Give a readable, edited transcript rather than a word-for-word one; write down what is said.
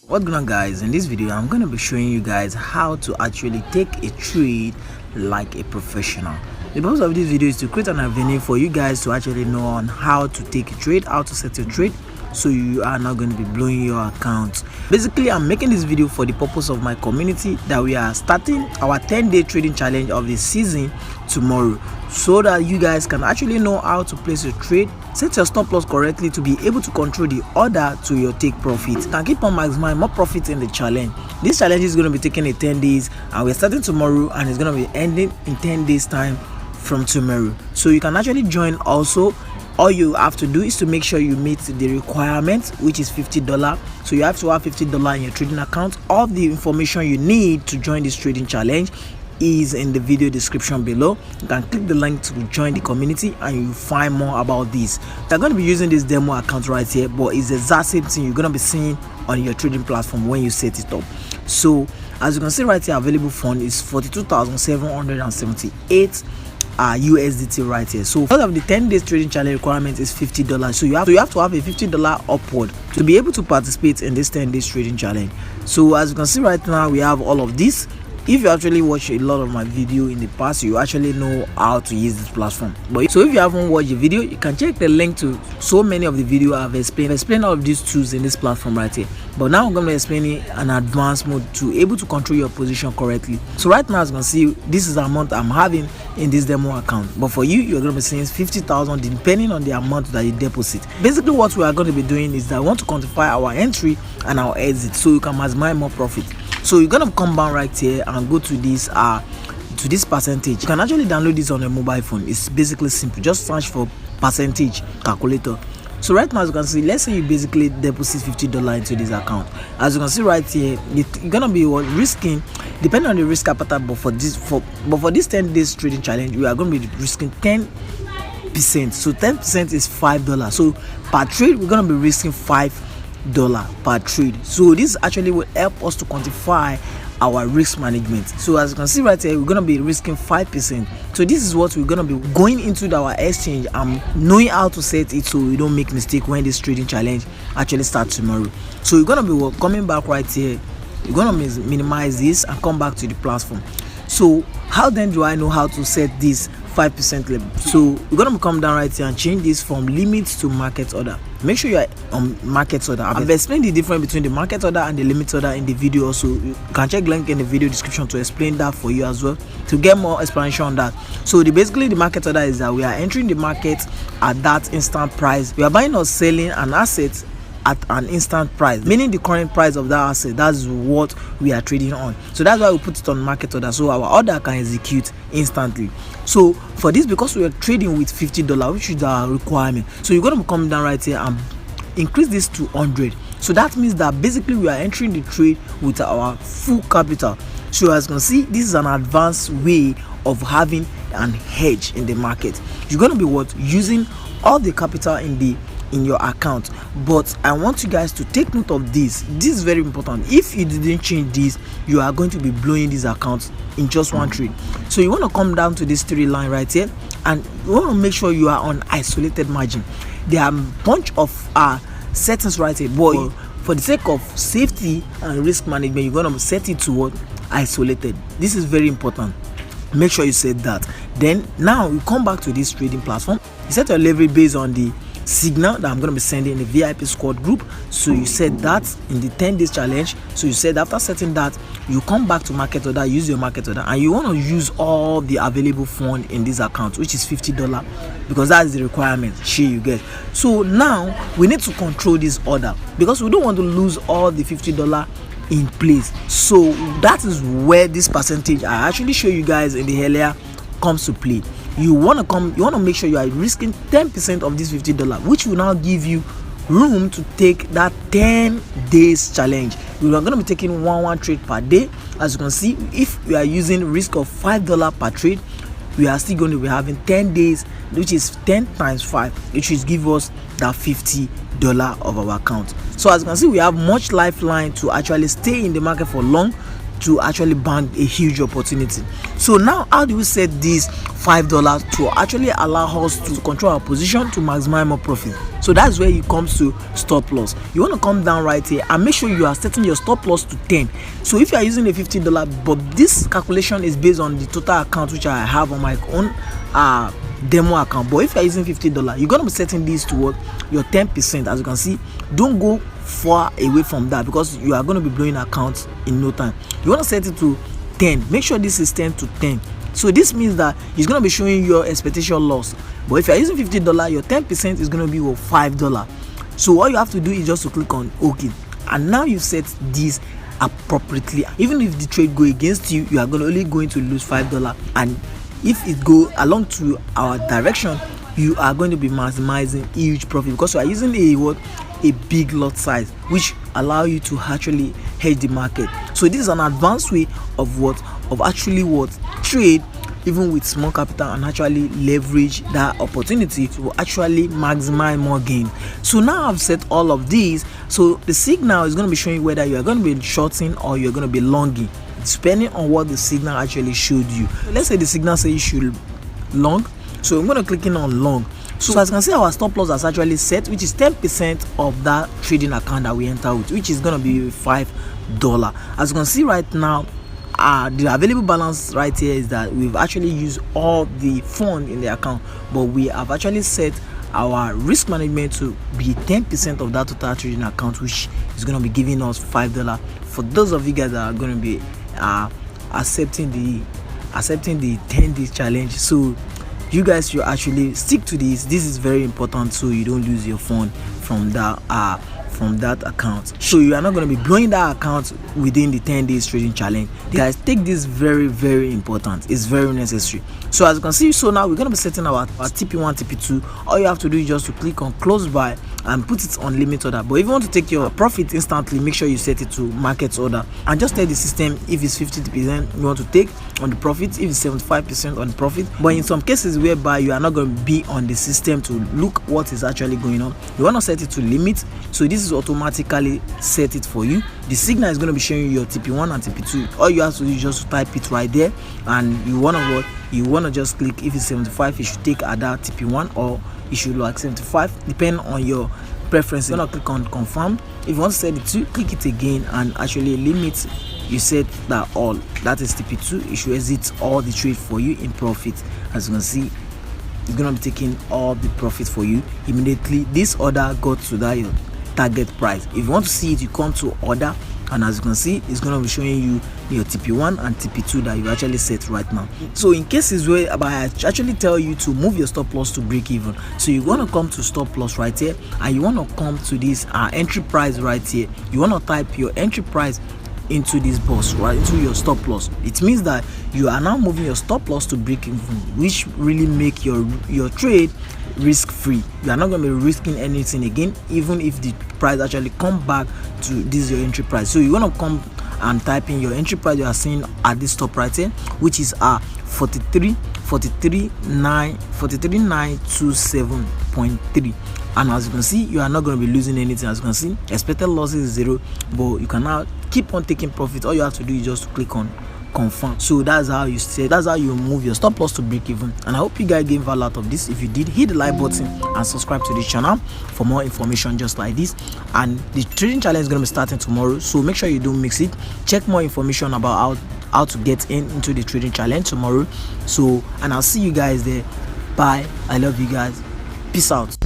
What's going on, guys? In this video I'm going to be showing you guys how to actually take a trade like a professional. The purpose of this video is to create an avenue for you guys to actually know on how to take a trade, how to set a trade, so you are not going to be blowing your account. Basically, I'm making this video for the purpose of my community that we are starting our 10-day trading challenge of the season tomorrow, so that you guys can actually know how to place a trade, set your stop loss correctly to be able to control the order to your take profit, and keep on maximizing more profit in the challenge. This challenge is going to be taking in 10 days and we're starting tomorrow, and it's going to be ending in 10 days time from tomorrow. So you can actually join also. All you have to do is to make sure you meet the requirement, which is $50. So you have to have $50 in your trading account. All the information you need to join this trading challenge is in the video description below. You can click the link to join the community and you find more about this. They're going to be using this demo account right here, but it's the exact same thing you're going to be seeing on your trading platform when you set it up. So as you can see right here, available fund is 42,778 USDT right here. So part of the 10 days trading challenge requirement is $50. So you have to have a $50 upward to be able to participate in this 10 days trading challenge. So as you can see right now, we have all of this. If you actually watch a lot of my video in the past, you actually know how to use this platform. But so if you haven't watched the video, you can check the link to so many of the video I've explained all of these tools in this platform right here. But now I'm going to explain it an advanced mode to able to control your position correctly. So right now, as you can see, this is the amount I'm having in this demo account. But for you, you're going to be seeing 50,000 depending on the amount that you deposit. Basically, what we are going to be doing is that I want to quantify our entry and our exit so you can maximize more profit. So you're gonna come down right here and go to this percentage. You can actually download this on a mobile phone. It's basically simple. Just search for percentage calculator. So right now, as you can see, let's say you basically deposit $50 into this account. As you can see right here, you're gonna be risking, depending on the risk appetite, but for this 10 days trading challenge, we are gonna be risking 10%. So 10% is $5. So per trade, we're gonna be risking $5 per trade. So this actually will help us to quantify our risk management. So as you can see right here, we're going to be risking 5%. So this is what we're going to be going into our exchange and knowing how to set it so we don't make mistake when this trading challenge actually starts tomorrow. So we're going to be coming back right here. You're going to minimize this and come back to the platform. So how then do I know how to set this 5% level? So we're going to come down right here and change this from limits to market order. Make sure you are on market order. I've explained the difference between the market order and the limit order in the video. Also, you can check the link in the video description to explain that for you as well, to get more explanation on that. So basically the market order is that we are entering the market at that instant price. We are buying or selling an asset at an instant price, meaning the current price of that asset. That's what we are trading on. So that's why we put it on market order, so our order can execute instantly. So for this, because we are trading with $50, which is our requirement, so you're going to come down right here and increase this to 100. So that means that basically we are entering the trade with our full capital. So as you can see, this is an advanced way of having an hedge in the market. You're going to be using all the capital in your account. But I want you guys to take note of this. This is very important. If you didn't change this, you are going to be blowing these accounts in just one trade. So you want to come down to this 3 line right here, and you want to make sure you are on isolated margin. There are a bunch of settings right here, but for the sake of safety and risk management, you're going to set it to what? Isolated. This is very important. Make sure you set that. Then now you come back to this trading platform. You set your leverage based on the signal that I'm going to be sending in the VIP squad group. So you set that in the 10 days challenge. So you said after setting that, you come back to market order, use your market order, and you want to use all the available fund in this account, which is $50, because that is the requirement you get. So now we need to control this order because we don't want to lose all the $50 in place. So that is where this percentage I actually show you guys in the earlier comes to play. You want to make sure you are risking 10% of this $50, which will now give you room to take that 10 days challenge. We are going to be taking one trade per day. As you can see, if we are using risk of $5 per trade, we are still going to be having 10 days, which is 10 times 5, which is give us that $50 of our account. So as you can see, we have much lifeline to actually stay in the market for long, to actually bank a huge opportunity. So now how do we set this $5 to actually allow us to control our position to maximize more profit. So that's where it comes to stop loss. You want to come down right here and make sure you are setting your stop loss to 10. So if you are using a $50, but this calculation is based on the total account which I have on my own demo account, but if you are using $50, you're going to be setting this to what your 10%. As you can see, don't go far away from that because you are going to be blowing accounts in no time. You want to set it to 10. Make sure this is 10 to 10. So this means that it's going to be showing your expectation loss. But if you're using $50, your 10% is going to be $5. So all you have to do is just to click on OK. And now you set this appropriately. Even if the trade go against you, you are only going to lose $5. And if it go along to our direction, you are going to be maximizing huge profit because you are using a big lot size, which allow you to actually hedge the market. So this is an advanced way of actually trade even with small capital and actually leverage that opportunity to actually maximize more gain. So now I've set all of these, so the signal is going to be showing whether you are going to be shorting or you're going to be longing, depending on what the signal actually showed you. Let's say the signal says you should long, so I'm going to click in on long. So as you can see, our stop loss is actually set, which is 10% of that trading account that we enter with, which is going to be $5. As you can see right now, the available balance right here is that we've actually used all the fund in the account, but we have actually set our risk management to be 10% of that total trading account, which is going to be giving us $5. For those of you guys that are going to be accepting the 10-day challenge, so you guys should actually stick to this. This is very important so you don't lose your fund from that account. So you are not going to be blowing that account within the 10 days trading challenge. Guys, take this very important. It's very necessary. So as you can see, so now we're going to be setting our TP1, TP2. All you have to do is just to click on close by and put it on limit order. But if you want to take your profit instantly, make sure you set it to market order and just tell the system if it's 50% you want to take on the profit, if it's 75% on the profit. But in some cases whereby you are not going to be on the system to look what is actually going on, you want to set it to limit. So this is automatically set it for you. The signal is going to be showing you your TP1 and TP2. All you have to do is just to type it right there, and you want to just click if it's 75, you should take at that TP1, or you should like 75, depending on your preference. You're going to click on confirm. If you want to set it to, click it again and actually limit. You set that all, that is TP2. You should exit all the trade for you in profit. As you can see, it's going to be taking all the profit for you immediately. This order got to that your target price. If you want to see it, you come to order, and as you can see, it's going to be showing you your TP1 and TP2 that you actually set right now. So in cases where I actually tell you to move your stop loss to break even, so you want to come to stop loss right here, and you want to come to this entry price right here. You want to type your entry price into this box, right into your stop loss. It means that you are now moving your stop loss to break even, which really make your trade risk free. You are not going to be risking anything again, even if the price actually come back to this your entry price. So you want to come and type in your entry price you are seeing at this top right here, which is 43,927.3. and as you can see, you are not going to be losing anything. As you can see, expected losses is 0, but you can now keep on taking profit. All you have to do is just to click on confirm. So that's how you move your stop loss to break even. And I hope you guys gain value out of this. If you did, hit the like button and subscribe to this channel for more information just like this. And the trading challenge is going to be starting tomorrow, so make sure you don't mix it. Check more information about how to get into the trading challenge tomorrow. So, and I'll see you guys there. Bye. I love you guys. Peace out.